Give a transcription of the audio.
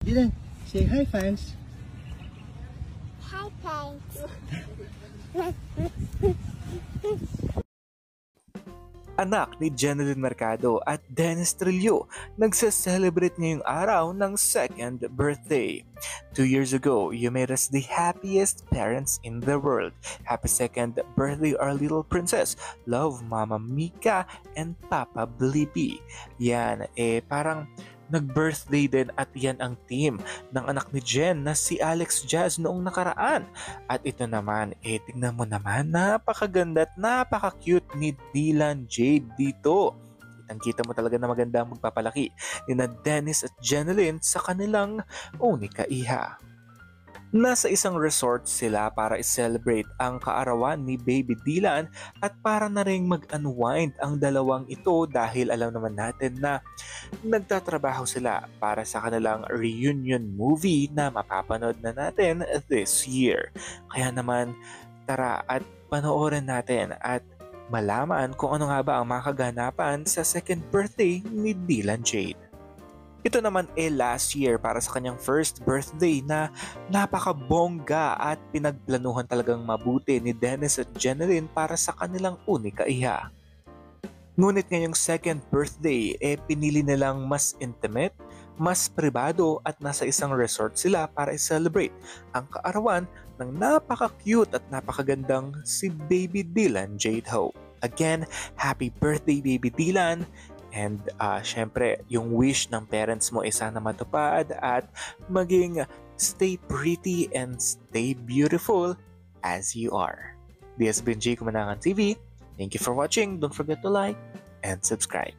Dylan, say hi, fans. Hi, fans. Anak ni Jeneline Mercado at Dennis Trillo nagse-celebrate ngayong araw ng second birthday. 2 years ago, you made us the happiest parents in the world. Happy second birthday, our little princess. Love, Mama Mika and Papa Blippi. Yan, parang nag-birthday din at yan ang team ng anak ni Jen na si Alex Jazz noong nakaraan. At ito naman, tignan mo naman, napakaganda at napaka-cute ni Dylan Jade dito. Kitang-kita mo talaga na maganda ang magpapalaki ni na Dennis at Jeneline sa kanilang unika iha. Nasa isang resort sila para i-celebrate ang kaarawan ni Baby Dylan at para na rin mag-unwind ang dalawang ito dahil alam naman natin na nagtatrabaho sila para sa kanilang reunion movie na mapapanood na natin this year. Kaya naman tara at panoorin natin at malaman kung ano nga ba ang makaganapan sa second birthday ni Dylan Jade. Ito naman last year para sa kanyang first birthday na napakabongga at pinagplanuhan talagang mabuti ni Dennis at Jeneline para sa kanilang unika iha. Ngunit ngayong second birthday, pinili nilang mas intimate, mas pribado at nasa isang resort sila para i-celebrate ang kaarawan ng napaka-cute at napakagandang si Baby Dylan Jade Ho. Again, happy birthday Baby Dylan! And syempre, yung wish ng parents mo ay sana matupad at maging stay pretty and stay beautiful as you are. This has been Jay Kumanangan TV. Thank you for watching. Don't forget to like and subscribe.